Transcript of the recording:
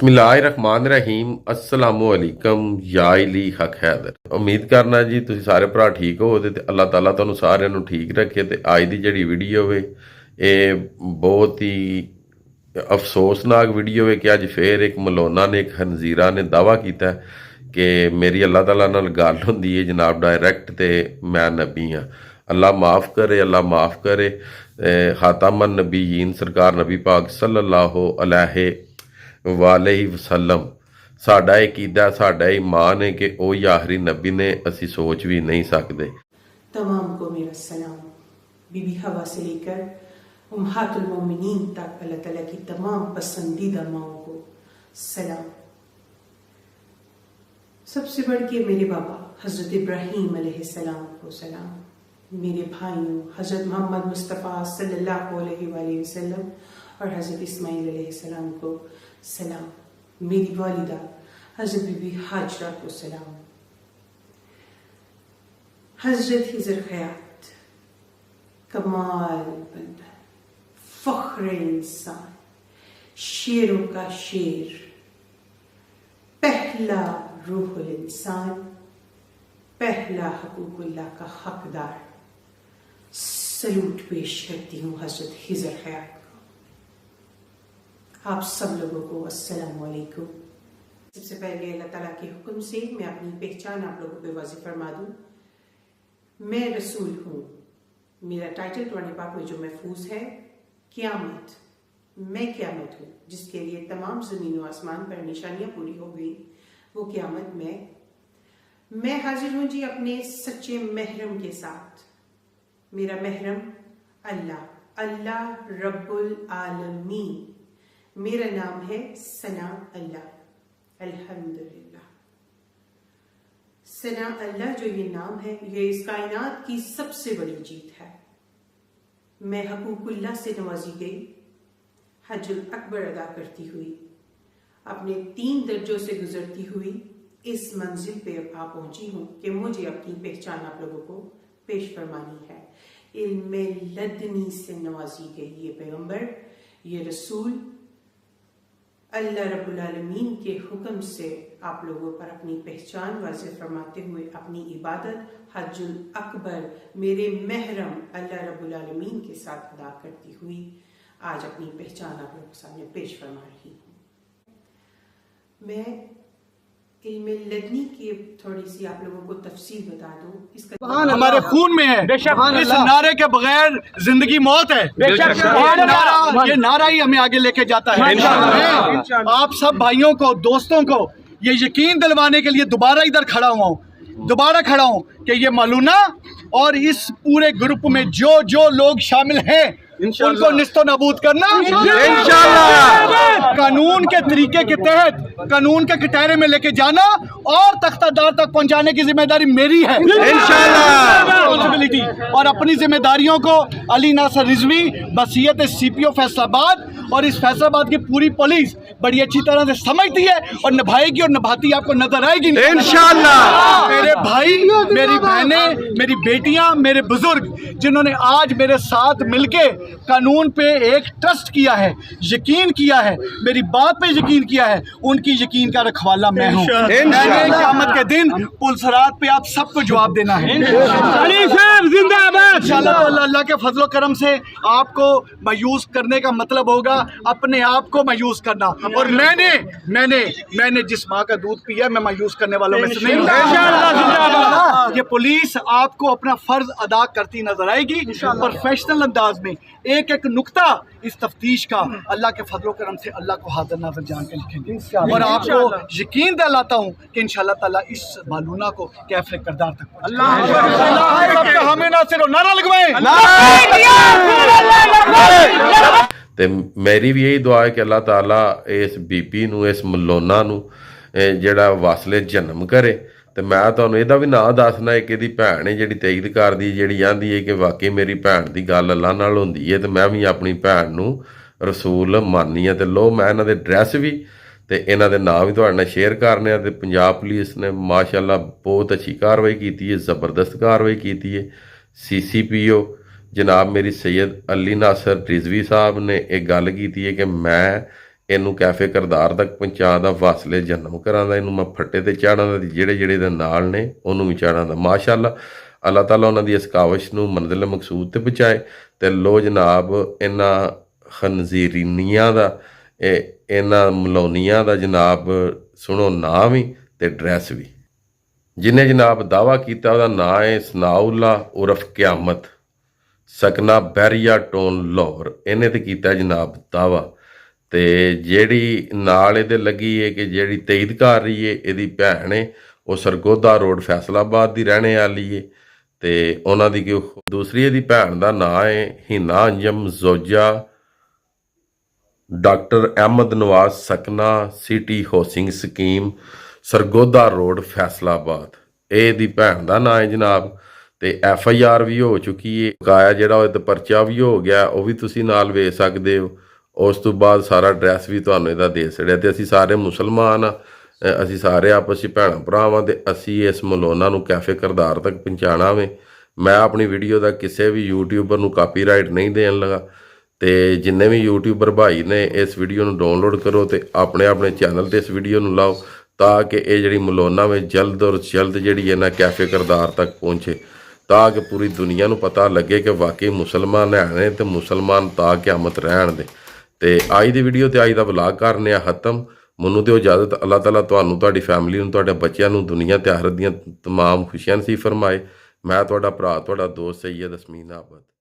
بسم اللہ الرحمن الرحیم السلام علیکم یا علی حق حیدر। امید کرنا جی تسی سارے بھرا ٹھیک ہو تے اللہ تعالیٰ تانوں سارے نوں ٹھیک رکھے۔ تے اج دی جڑی ویڈیو ہے اے بہت ہی افسوسناک ویڈیو ہے کہ اج پھر ایک ملونا نے ایک خنزیرہ نے دعویٰ کیتا ہے کہ میری اللہ تعالیٰ نال گل ہوندی ہے جناب ڈائریکٹ تے میں نبی ہاں۔ اللہ معاف کرے، اللہ معاف کرے۔ خاتم النبیین سرکار نبی پاک صلی اللہ علیہ وآلہ وسلم ساڈا عقیدہ ساڈا ایمان ہے کہ وہی آخری نبی نے، اسی سوچ بھی نہیں سکتے۔ تمام کو میرا سلام۔ بی بی حوا سے لے کر امہات المومنین تک اللہ تعالیٰ کی تمام پسندیدہ ماؤں کو سلام۔ سب سے بڑھ کے میرے بابا حضرت ابراہیم علیہ السلام کو سلام۔ میرے بھائیوں حضرت محمد مصطفیٰ صلی اللہ علیہ وآلہ وسلم اور حضرت اسماعیل علیہ السلام کو سلام۔ میری والدہ حضرت بی بی حاجرہ کو سلام۔ حضرت خضر خیات کمال بندہ، فخر انسان، شیروں کا شیر، پہلا روح الانسان، پہلا حقوق اللہ کا حقدار، سلوٹ پیش کرتی ہوں حضرت خضر خیات کو۔ آپ سب لوگوں کو السلام علیکم۔ سب سے پہلے اللہ تعالیٰ کے حکم سے میں اپنی پہچان آپ لوگوں پہ واضح فرما دوں۔ میں رسول ہوں، میرا ٹائٹل قرآن پاک میں جو محفوظ ہے قیامت، میں قیامت ہوں جس کے لیے تمام زمین و آسمان پر نشانیاں پوری ہو گئی، وہ قیامت میں حاضر ہوں جی اپنے سچے محرم کے ساتھ۔ میرا محرم اللہ رب العالمین، میرا نام ہے ثنا اللہ، الحمدللہ۔ ثنا اللہ جو یہ نام ہے یہ اس کائنات کی سب سے بڑی جیت ہے۔ میں حقوق اللہ سے نوازی گئی، حج الاکبر ادا کرتی ہوئی، اپنے 3 درجوں سے گزرتی ہوئی اس منزل پہ آ پہنچی ہوں کہ مجھے اپنی پہچان آپ لوگوں کو پیش فرمانی ہے۔ علم لدنی سے نوازی گئی یہ پیغمبر، یہ رسول، اللہ رب العالمین کے حکم سے آپ لوگوں پر اپنی پہچان واضح فرماتے ہوئے اپنی عبادت حج الاکبر میرے محرم اللہ رب العالمین کے ساتھ ادا کرتی ہوئی آج اپنی پہچان آپ لوگوں کے سامنے پیش فرما رہی ہوں۔ میں علم لدنی کی تھوڑی سی آپ لوگوں کو تفصیل بتا دوں۔ اس کا ہمارے خون میں ہے، اس نعرے کے بغیر زندگی موت ہے۔ یہ نعرہ ہی ہمیں آگے لے کے جاتا ہے۔ آپ سب بھائیوں کو، دوستوں کو یہ یقین دلوانے کے لیے دوبارہ ادھر کھڑا ہوں کہ یہ ملونا اور اس پورے گروپ میں جو لوگ شامل ہیں ان کو نست و نابود کرنا انشاءاللہ، قانون کے طریقے کے تحت قانون کے کٹہرے میں لے کے جانا اور تختہ دار تک پہنچانے کی ذمہ داری میری ہے انشاءاللہ۔ اور اپنی ذمہ داریوں کو علی ناصر رضوی بصیت سی پی او فیصل آباد اور اس فیصل آباد کی پوری پولیس بڑی اچھی طرح سے سمجھتی ہے اور نبھائے گی اور نبھاتی آپ کو نظر آئے گی انشاءاللہ۔ میرے بھائی، میری بہنیں، میری بیٹیاں، میرے بزرگ جنہوں نے آج میرے ساتھ مل کے قانون پہ ایک ٹرسٹ کیا ہے، یقین کیا ہے، میری بات پہ یقین کیا ہے، ان کی یقین کا رکھوالا میں ہوں۔ میں نے قیامت کے دن پلسرات پہ آپ سب کو جواب دینا ہے انشاءاللہ۔ اللہ کے فضل و کرم سے آپ کو مایوس کرنے کا مطلب ہوگا اپنے آپ کو مایوس کرنا، اور میں نے جس ماں کا دودھ پیا میں مایوس کرنے والوں میں سے نہیں ہوں۔ یہ پولیس آپ کو اپنا فرض ادا کرتی نظر آئے گی پروفیشنل انداز میں۔ ایک نقطہ اس تفتیش کا اللہ کے فضل و کرم سے اللہ کو حاضر ناظر جان کے لکھیں گے، اور آپ کو یقین دلاتا ہوں کہ انشاءاللہ تعالیٰ اس بالونا کو کیفر کردار تک ہمیں نہ صرف نعرہ لگوائیں۔ تے میری بھی یہی دعا ہے کہ اللہ تعالیٰ اس بی پی نو، اس ملونا نو جڑا واصلے جنم کرے۔ تے میں تمہیں یہ بھی نام دسنا ہے کہ بھن ہے جی تائید کر دی، جی آدھی ہے کہ واقعی میری بھن کی گل اللہ نال ہوندی ہے، تو میں بھی اپنی بھن نو رسول ماننی ہے۔ تے لو میں انہاں دے ڈریس بھی تے انہاں دے نام بھی تہاڈے نال شیئر کرنے ہیں۔ تے پنجاب پولیس نے ماشاءاللہ بہت اچھی کاروائی کیتی ہے، زبردست کاروائی کیتی ہے۔ CCPO جناب میری سید علی ناصر رضوی صاحب نے ایک گل کی ہے کہ میں ਇਹਨੂੰ ਕੈਫੇ ਕਰਦਾਰ ਤੱਕ ਪਹੁੰਚਾਉਣ ਦਾ, ਵਾਸਲੇ ਜਨਮ ਘਰਾਂ ਦਾ, ਇਹਨੂੰ ਮੈਂ ਫੱਟੇ ਤੇ ਚਾੜਾਂ ਦਾ, ਜਿਹੜੇ ਜਿਹੜੇ ਦੇ ਨਾਲ ਨੇ ਉਹਨੂੰ ਵੀ ਚਾੜਾਂ ਦਾ। ਮਾਸ਼ਾਅੱਲਾ, ਅੱਲਾਹ ਤਾਲਾ ਉਹਨਾਂ ਦੀ ਇਸ ਕਾਵਿਸ਼ ਨੂੰ ਮੰਜ਼ਿਲ ਮਕਸੂਦ ਤੇ ਪਹੁੰਚਾਏ। ਤੇ ਲੋ ਜਨਾਬ, ਇਹਨਾਂ ਖਨਜ਼ੀਰੀਨੀਆਂ ਦਾ, ਇਹਨਾਂ ਮਲੌਨੀਆਂ ਦਾ ਜਨਾਬ ਸੁਣੋ ਨਾਂ ਵੀ ਤੇ ਡਰੈਸ ਵੀ। ਜਿਹਨੇ ਜਨਾਬ ਦਾਵਾ ਕੀਤਾ ਉਹਦਾ ਨਾਂ ਹੈ ਸਨਾਉਲਾ ਉਰਫ ਕਿਆਮਤ, ਸਕਨਾ ਬੈਰੀਆ ਟੋਨ ਲਾਹੌਰ। ਇਹਨੇ ਤੇ ਕੀਤਾ ਜਨਾਬ ਦਾਵਾ। ਤੇ ਜਿਹੜੀ ਨਾਲ ਇਹਦੇ ਲੱਗੀ ਹੈ ਕਿ ਜਿਹੜੀ ਤਈਦ ਕਰ ਰਹੀ ਹੈ, ਇਹਦੀ ਭੈਣ ਹੈ, ਉਹ ਸਰਗੋਦਾ ਰੋਡ ਫੈਸਲਾਬਾਦ ਦੀ ਰਹਿਣੇ ਵਾਲੀ ਹੈ। ਤੇ ਉਹਨਾਂ ਦੀ ਕਿ ਦੂਸਰੀ ਇਹਦੀ ਭੈਣ ਦਾ ਨਾਂ ਹੈ ਹੀਨਾ ਅੰਜਮ ਜ਼ੋਜਾ, doctor Ahmad Nawaz, Sakna city housing scheme, Sargodha road Faisalabad. ਇਹ ਦੀ ਭੈਣ ਦਾ ਨਾਂ ਹੈ ਜਨਾਬ। ਤੇ FIR ਵੀ ਹੋ ਚੁੱਕੀ ਹੈ, ਬਕਾਇਆ ਜਿਹੜਾ ਉਹ ਤੇ ਪਰਚਾ ਵੀ ਹੋ ਗਿਆ, ਉਹ ਵੀ ਤੁਸੀਂ ਨਾਲ ਵੇਖ ਸਕਦੇ ਹੋ। ਉਸ ਤੋਂ ਬਾਅਦ ਸਾਰਾ ਐਡਰੈਸ ਵੀ ਤੁਹਾਨੂੰ ਇਹਦਾ ਦੇ ਛੜਿਆ। ਤੇ ਅਸੀਂ ਸਾਰੇ ਮੁਸਲਮਾਨ ਆ, ਅਸੀਂ ਸਾਰੇ ਆਪਸ 'ਚ ਭੈਣਾਂ ਭਰਾਵਾਂ, ਤੇ ਅਸੀਂ ਇਸ ਮਲੌਨਾ ਨੂੰ ਕੈਫੇ ਕਰਦਾਰ ਤੱਕ ਪਹੁੰਚਾਉਣਾ ਵੇ। ਮੈਂ ਆਪਣੀ ਵੀਡੀਓ ਦਾ ਕਿਸੇ ਵੀ ਯੂਟਿਊਬਰ ਨੂੰ ਕਾਪੀਰਾਈਟ ਨਹੀਂ ਦੇਣ ਲੱਗਾ। ਤੇ ਜਿੰਨੇ ਵੀ ਯੂਟਿਊਬਰ ਭਾਈ ਨੇ ਇਸ ਵੀਡੀਓ ਨੂੰ ਡਾਊਨਲੋਡ ਕਰੋ ਤੇ ਆਪਣੇ ਆਪਣੇ ਚੈਨਲ ਤੇ ਇਸ ਵੀਡੀਓ ਨੂੰ ਲਾਓ, ਤਾਂ ਕਿ ਇਹ ਜਿਹੜੀ ਮਲੌਨਾ ਵੇ ਜਲਦ ਔਰ ਜਲਦ ਜਿਹੜੀ ਹੈ ਨਾ ਕੈਫੇ ਕਰਦਾਰ ਤੱਕ ਪਹੁੰਚੇ, ਤਾਂ ਕਿ ਪੂਰੀ ਦੁਨੀਆ ਨੂੰ ਪਤਾ ਲੱਗੇ ਕਿ ਵਾਕਈ ਮੁਸਲਮਾਨ ਹੈ ਤੇ ਮੁਸਲਮਾਨ ਤਾਂ ਕਿਆਮਤ ਰਹਿਣ ਦੇ। ਤੇ ਅੱਜ ਦੀ ਵੀਡੀਓ ਤੇ ਅੱਜ ਦਾ ਵਲੌਗ ਕਰਨੇ ਆ ਖਤਮ। ਮੈਨੂੰ ਦਿਓ ਇਜਾਜ਼ਤ। ਅੱਲਾਹ ਤਾਲਾ ਤੁਹਾਨੂੰ, ਤੁਹਾਡੀ ਫੈਮਿਲੀ ਨੂੰ, ਤੁਹਾਡੇ ਬੱਚਿਆਂ ਨੂੰ ਦੁਨੀਆ ਤੇ ਆਖਰਤ ਦੀਆਂ ਤਮਾਮ ਖੁਸ਼ੀਆਂ ਨਸੀਬ ਫਰਮਾਏ। ਮੈਂ ਤੁਹਾਡਾ ਭਰਾ, ਤੁਹਾਡਾ ਦੋਸਤ ਸੈਯਦ ਅਸਮੀਨ ਆਬਦ।